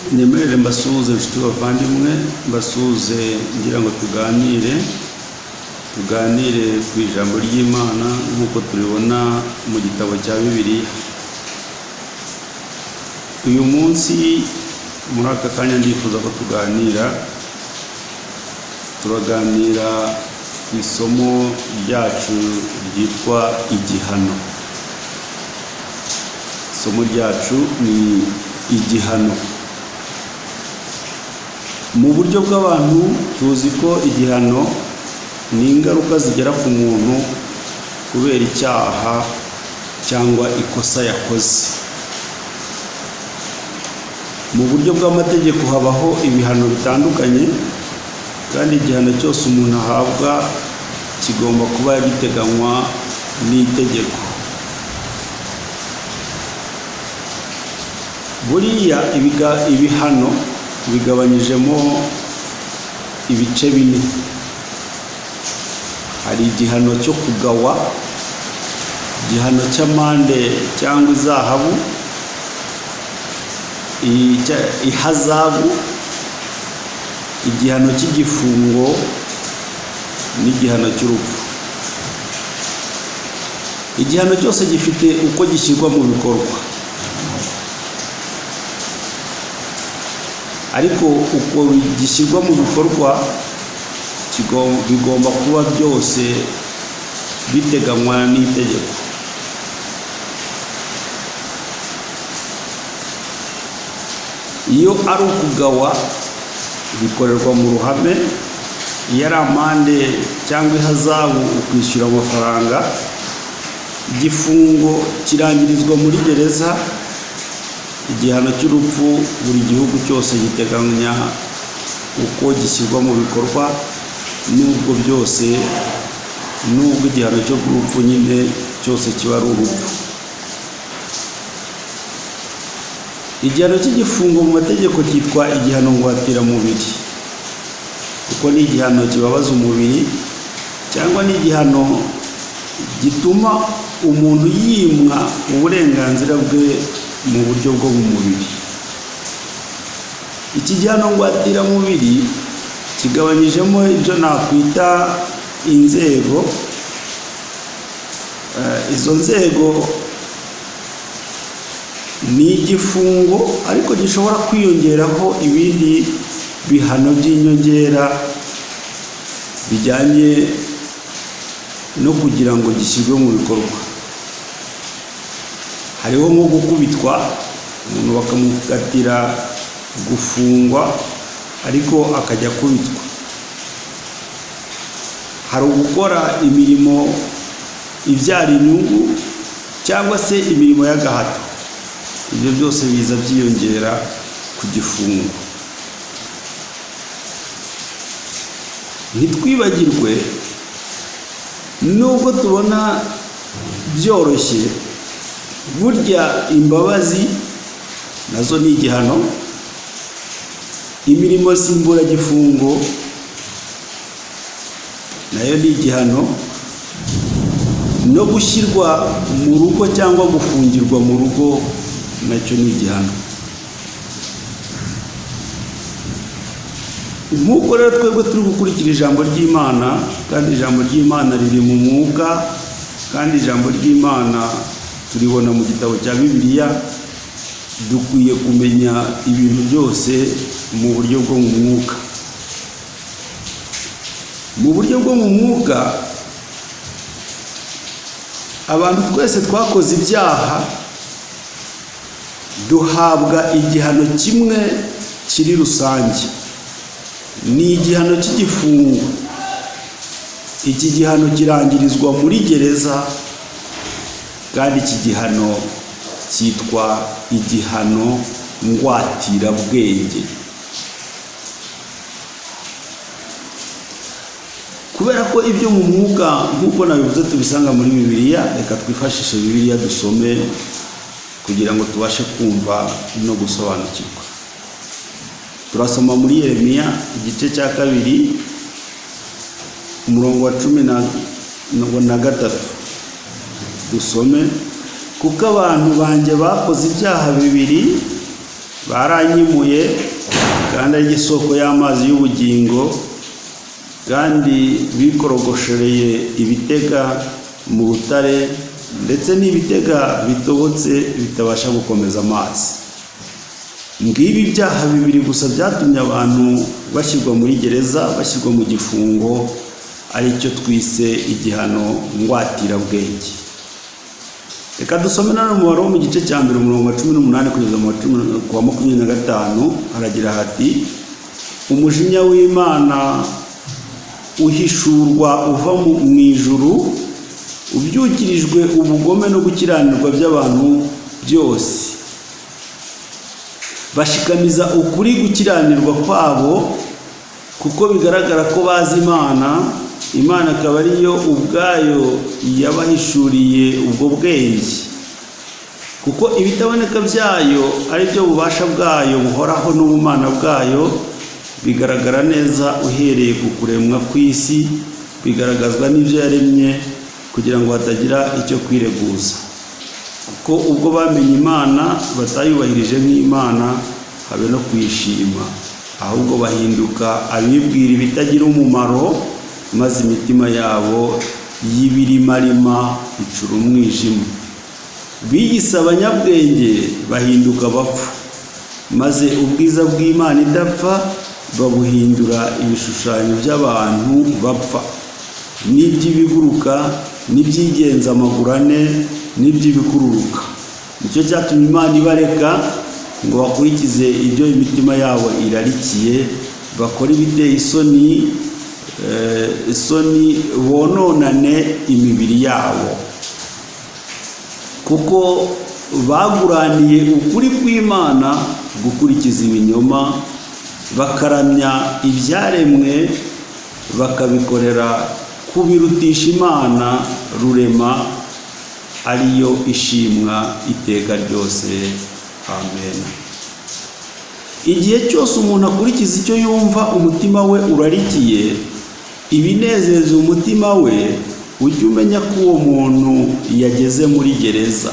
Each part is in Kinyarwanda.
Nemerere mbasuhuze inshuti bavandimwe, mbasuhuze ngira ngo tuganire ku ijambo ry'Imana nk'uko turibona mu gitabo cya Bibiliya. Uyu munsi muri aka kanya ndifuza ko turaganira ku isomo ryacu ryitwa igihano. Isomo ryacu ni igihano. Mu buryo bw'abantu tuzi ko igihano ni ingaruka zigera ku muntu kubera icyaha cyangwa ikosa yakoze. Mu buryo bw'amategeko habaho ibihano bitandukanye, kandi igihano cyose umuntu ahabwa kigomba kuba giteganywa n'itegeko. Buriya ibihano bigabanyijemo ibice bine. Hari igihano cyo kugawa, igihano cy'amande cyangwa izahabu, ihazabu, igihano cy'igifungo n'igihano cy'urupfu. Igihano cyose gifite uko gishyirwa mu bikorwa, ariko uko gishyirwa mu bikorwa bigomba kuba byose biteganywa n'itegeko. Iyo ari ukugawa bikorerwa mu ruhame, iyo ari amande cyangwa ihazabu ukwishyura amafaranga. Igifungo kirangirizwa muri gereza. Igihano cy'urupfu buri gihugu cyose giteganya uko gishyirwa mu bikorwa, nubwo igihano cyo kurupfu nyine cyose kiba ari urupfu. Igihano cy'igifungo mu mategeko cyitwa igihano ngwatiramubiri, kuko ni igihano kibabaza umubiri cyangwa ni igihano gituma umuntu yimwa uburenganzira bwe mu buryo bwo mu mubiri. Iki gihano ngwatiramubiri kigabanyijemo ibyo nakwita inzego. Izo nzego ni igifungo, ariko gishobora kwiyongeraho ibindi bihano by'inyongera bijyanye no kugira ngo gishyirwe mu bikorwa. Hariho nko gukubitwa, umuntu bakamukatira gufungwa ariko akajya kubitwa. Hari ugukora imirimo ibyara inyungu cyangwa se imirimo y'agahato. Ibyo byose biza byiyongera ku gifungo. Ntitwibagirwe, nubwo tubona byoroshye, burya imbabazi nazo ni igihano. Imirimo simburagifungo nayo ni igihano. No gushyirwa mu rugo cyangwa gufungirwa mu rugo nacyo ni igihano. Nk'uko rero twebwe turi gukurikira ijambo ry'Imana, kandi ijambo ry'Imana riri mu mwuka, kandi ijambo ry'Imana turibona mu gitabo cya Bibiliya, dukwiye kumenya ibintu byose mu buryo bwo mu mwuka. Mu buryo bwo mu mwuka, abantu twese twakoze ibyaha duhabwa igihano kimwe kiri rusange, ni igihano cy'igifungo. Iki gihano kirangirizwa muri gereza, kandi iki gihano cyitwa igihano ngwatirabwenge. Kubera ko ibyo mu mwuka nk'uko nabivuze tubisanga muri Bibiliya, reka twifashishe Bibiliya dusome kugira ngo tubashe kumva no gusobanukirwa. Turasoma muri Yeremiya igice cya 2 umurongo wa 13. Dusome: kuko abantu banjye bakoze ibyaha bibiri baranyimuye kandi ari isoko y'amazi y'ubugingo, kandi bikorogoshereye ibitega mu rutare, ndetse n'ibitega bitobotse bitabasha gukomeza amazi. Ngibi ibyaha bibiri gusa byatumye abantu bashyirwa muri gereza, bashyirwa mu gifungo, aricyo twise igihano ngwatirabwenge. Reka dusome na mu Waroma mu gice cya mbere umurongo wa 18 kugeza ku wa 25, haragira hati: umujinya w'Imana uhishurwa uva mu ijuru, ubyukirijwe ubugome no gukiranirwa by'abantu byose, bashikamiza ukuri gukiranirwa kwabo, kuko bigaragara ko bazi Imana akaba ariyo ubwayo yabahishuriye ubwo bwenge, kuko ibitaboneka byayo ari byo bubasha bwayo buhoraho n'ubumana bwayo bigaragara neza uhereye ku kuremwa kw'isi, bigaragazwa n'ibyo yaremye kugira ngo hatagira icyo kwireguza. Kuko ubwo bamenye Imana batayubahirije nk'Imana habe no kuyishima, ahubwo bahinduka abibwira ibitagira umumaro, maze imitima yabo y'ibirimarima icura umwijima. Biyise abanyabwenge bahinduka abapfu, maze ubwiza bw'Imana idapfa babuhindura ibishushanyo by'abantu bapfa, n'iby'ibiguruka, n'iby'igenza amaguru ane, n'iby'ibikururuka. Nicyo cyatumye Imana ibareka ngo bakurikize ibyo imitima yabo irarikiye, bakora ibiteye isoni bononane imibiri yabo, kuko baguraniye ukuri kw'Imana gukurikiza ibinyoma, bakaramya ibyaremwe bakabikorera kubirutisha Imana rurema, ariyo ishimwa iteka ryose. Amen. Igihe cyose umuntu akurikiza icyo yumva umutima we urarikiye, ibinezeza umutima we, ujye umenya ko uwo muntu yageze muri gereza,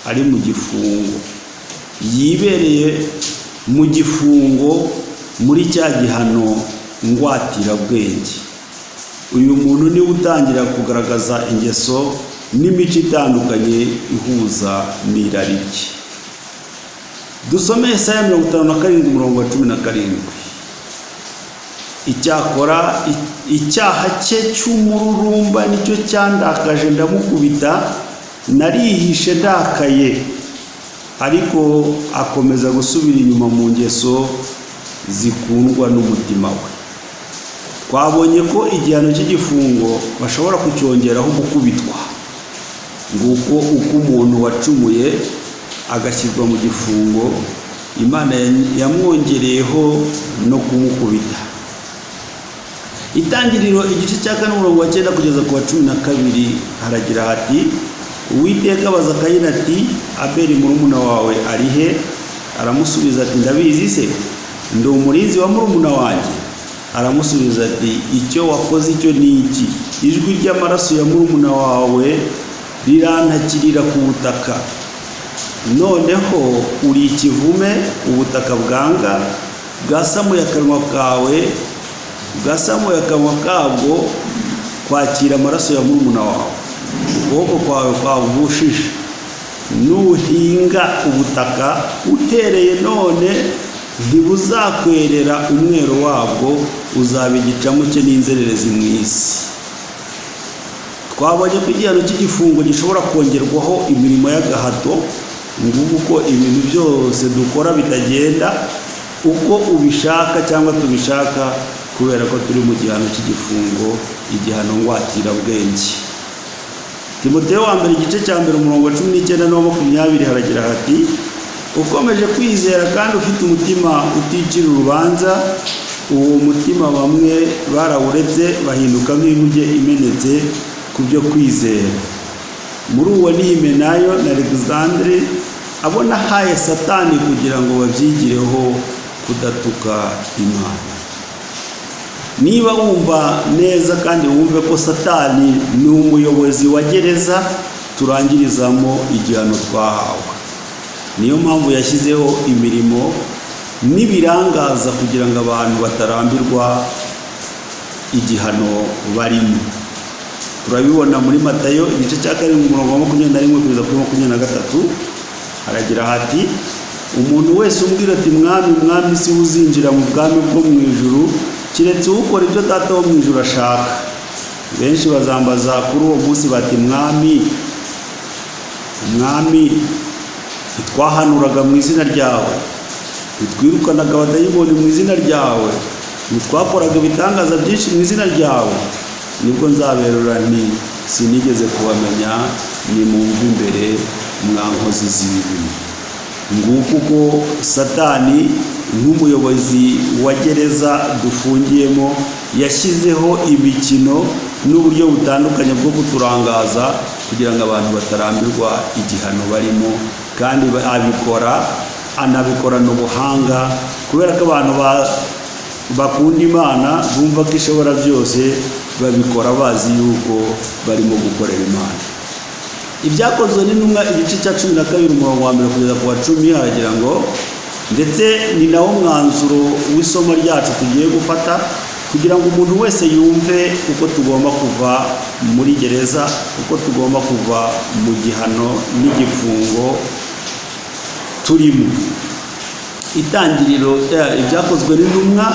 ari mu gifungo, yibereye mu gifungo muri cya gihano ngwatirabwenge. Uyu muntu niwe utangira kugaragaza ingeso n'imico itandukanye ihuza n'irari rye. Dusome Yesaya 57 umurongo wa 17. Icyakora icyaha cye cy'umururumba nicyo cyandakaje ndamukubita, narihishe ndakaye, ariko akomeza gusubira inyuma mu ngeso zikundwa n'umutima we. Twabonye ko igihano cy'igifungo bashobora kucyongeraho gukubitwa, nguko uko umuntu wacumuye agashyirwa mu gifungo, Imana yamwongereyeho no kumukubita. Itangiriro igice cya 4 umurongo wa 9 kugeza ku wa 12 haragira hati: Uwiteka abaza Kayini ati, Abeli murumuna wawe ari he? Aramusubiza ati, ndabizi se, ndi umurinzi wa murumuna wanjye. Aramusubiza ati, icyo wakoze icyo ni iki? Ijwi ry'amaraso ya murumuna wawe rirantakirira ku butaka. Noneho uri ikivume, ubutaka bwanga, bwasamuye akanwa kawe, bwasamuye akanwa kabwo kwakira amaraso ya murumuna wawe. Ukuboko kwawe kwavushije, nuhinga ubutaka utereye none ntibuzakwerera umwero wabwo, uzaba igicamu cye n'inzererezi mu isi. Twabonye ko igihano cy'igifungo gishobora kongerwaho imirimo y'agahato, ngubu ko ibintu byose dukora bitagenda uko ubishaka cyangwa tubishaka, kubera ko turi mu gihano cy'igifungo, igihano ngwatirabwenge. Timoteyo wa mbere igice cya mbere umurongo wa 19 no 20 haragira hati: ukomeje kwizera kandi ufite umutima uticira urubanza, uwo mutima bamwe barawuretse bahinduka nk'inkuge imenetse ku byo kwizera. Muri uwo ni Himenayo na Alexandre, abo nahaye Satani kugira ngo babyigireho kudatuka Imana. Niba wumva neza kandi wumve ko Satani ni umuyobozi wa gereza turangirizamo igihano twahawe. niyo mpamvu yashyizeho imirimo n'ibirangaza kugira ngo abantu batarambirwa igihano barimo. Turabibona muri Matayo igice cya 7 umurongo wa 21 kugeza kuri 23, haragira hati umuntu wese umbwira ati mwami mwami si uzinjira mu bwami bwo mu ijuru kiretse ukora ibyo data wo mu ijuru ashaka. Benshi bazambaza kuri uwo munsi bati mwami mwami twahanuraga mu izina ryawe, twirukanaga abadayimoni mu izina ryawe, twakoraga ibitangaza byinshi mu izina ryawe. Nibwo nzaberura nti sinigeze kubamenya, nimumve imbere mwa nkozi z'ibibi. Nguko uko Satani nk'umuyobozi wa gereza dufungiyemo yashyizeho imikino n'uburyo butandukanye bwo kuturangaza kugira ngo abantu batarambirwa igihano barimo, kandi anabikorana ubuhanga kubera ko abantu bakunda Imana bumva ko ishobora byose, babikora bazi yuko barimo gukorera Imana. Ibyakozwe n'intumwa igice cya 12 umurongo wa 1 kugeza ku wa 10 haragira ngo ndetse ni nawo mwanzuro w'isomo ryacu tugiye gufata kugira ngo umuntu wese yumve uko tugomba kuva muri gereza, uko tugomba kuva mu gihano n'igifungo turimo. Itangiriro ibyakozwe n'intumwa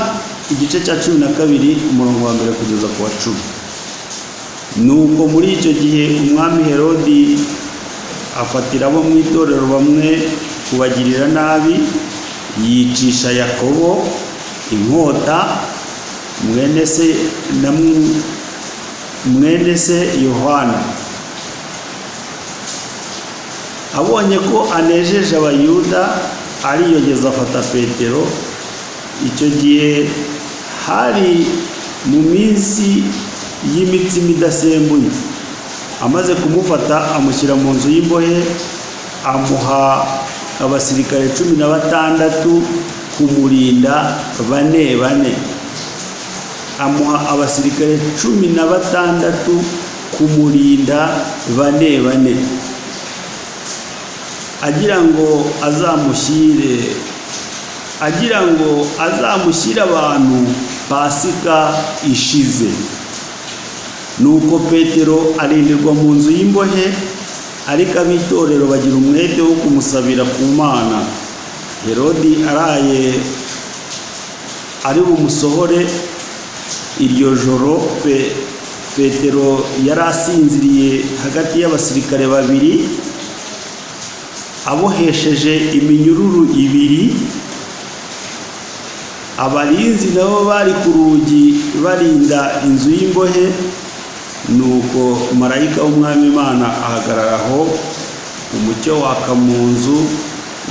igice cya 12 umurongo wa 1 kugeza ku wa 10. Nuko muri icyo gihe umwami Herodi afatira abo mu itorero bamwe kubagirira nabi, yicisha Yakobo inkota mwene se Yohana. Abonye ko anejeje abayuda ariyogeza afata Petero. Icyo gihe hari mu minsi y'imitsima idasembuye. Amaze kumufata amushyira mu nzu y'imbohe, amuha abasirikare 16 kumurinda bane. Amuha abasirikare 16 kumurinda bane, agira ngo azamushyire abantu Pasika ishize. Nuko Petero arindirwa mu nzu y'imbohe, ariko abitorero bagira umwete wo kumusabira ku Mana. Herodi araye ari bumusohore iryo joro, Petero yari asinziriye hagati y'abasirikare babiri abohesheje iminyururu 2. Abarinzi nabo bari ku rugi barinda inzu y'imbohe. Nuko marayika w'umwami Imana ahagararaho, umucyo waka mu nzu.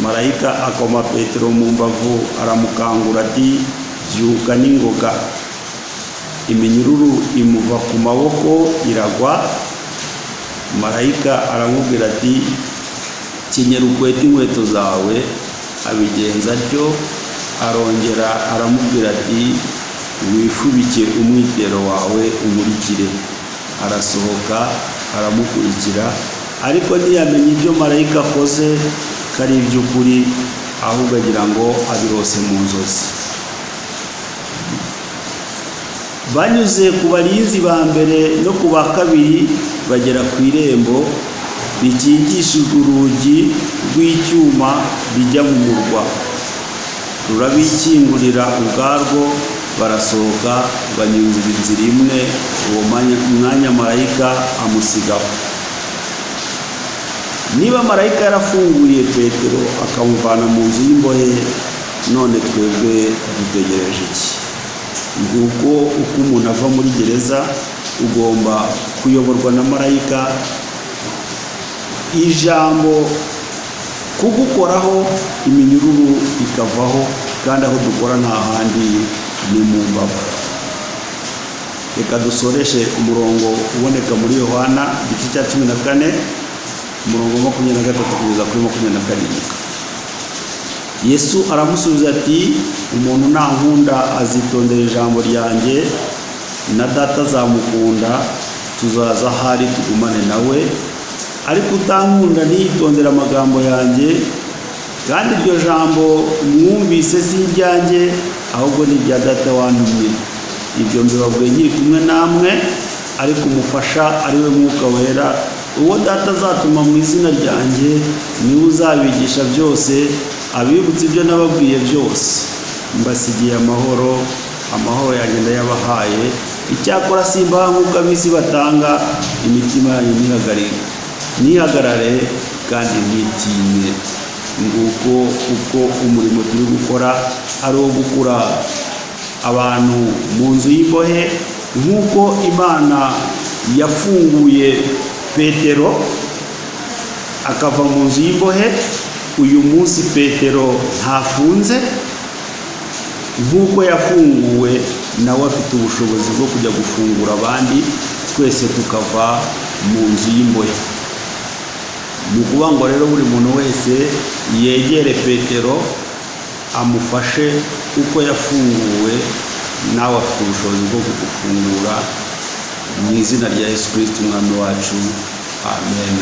Marayika akoma Petero mu mbavu aramukangura ati byuka n'ingoga. Iminyururu imuva ku maboko iragwa. Marayika aramubwira ati kenyera ukwete inkweto zawe. Abigenza atyo. Arongera aramubwira ati wifubike umwitero wawe umurikire. Arasohoka aramukurikira, ariko ntiyamenye ibyo marayika akoze ko ari iby'ukuri, ahubwo agira ngo abirose mu nzozi. Banyuze ku barinzi ba mbere no ku ba kabiri bagera ku irembo rikingishijwe urugi rw'icyuma rijya mu murwa. Rurabikingurira ubwarwo, barasohoka banyuze inzira imwe. Uwo mwanya marayika amusigaho. Niba marayika yarafunguye Petero akamuvana mu nzu y'imbohe, none twebwe dutegereje iki? Nguko uko umuntu ava muri gereza, ugomba kuyoborwa na marayika. Ijambo kugukoraho iminyururu ikavaho, kandi aho dukora nta handi ni mu mbavu. Reka dusoreshe umurongo uboneka muri Yohana igice cya 14 umurongo 23 kugeza kuri 27. Yesu aramusubiza ati umuntu nankunda azitondera ijambo ryanjye, na data azamukunda, tuzaza ahari tugumane nawe. Ariko utankunda ntiyitondera amagambo yanjye, kandi iryo jambo mwumvise si iryanjye, ahubwo ni irya Data wantumye. Ibyo mbibabwiye nkiri kumwe namwe, ariko umufasha ari we Mwuka Wera, uwo Data azatuma mu izina ryanjye, niwe uzabigisha byose, abibutsa ibyo nababwiye byose. Mbasigiye amahoro, amahoro yanjye ndayabahaye. Icyakora simbaha nk'uko ab'isi batanga, imitima yanyu ntihagarare kandi ntitinye. Nguko uko umurimo turi gukora ari uwo gukura abantu mu nzu y'imbohe, nk'uko Imana yafunguye Petero akava mu nzu y'imbohe. Uyu munsi Petero ntafunze, nk'uko yafunguwe nawe afite ubushobozi bwo kujya gufungura abandi, twese tukava mu nzu y'imbohe. Ni ukuvuga ngo rero buri muntu wese yegere Petero amufashe uko yafunguwe, nawe afite ubushobozi bwo kugufungura, mu izina rya Yesu Kristo umwami wacu. Amen.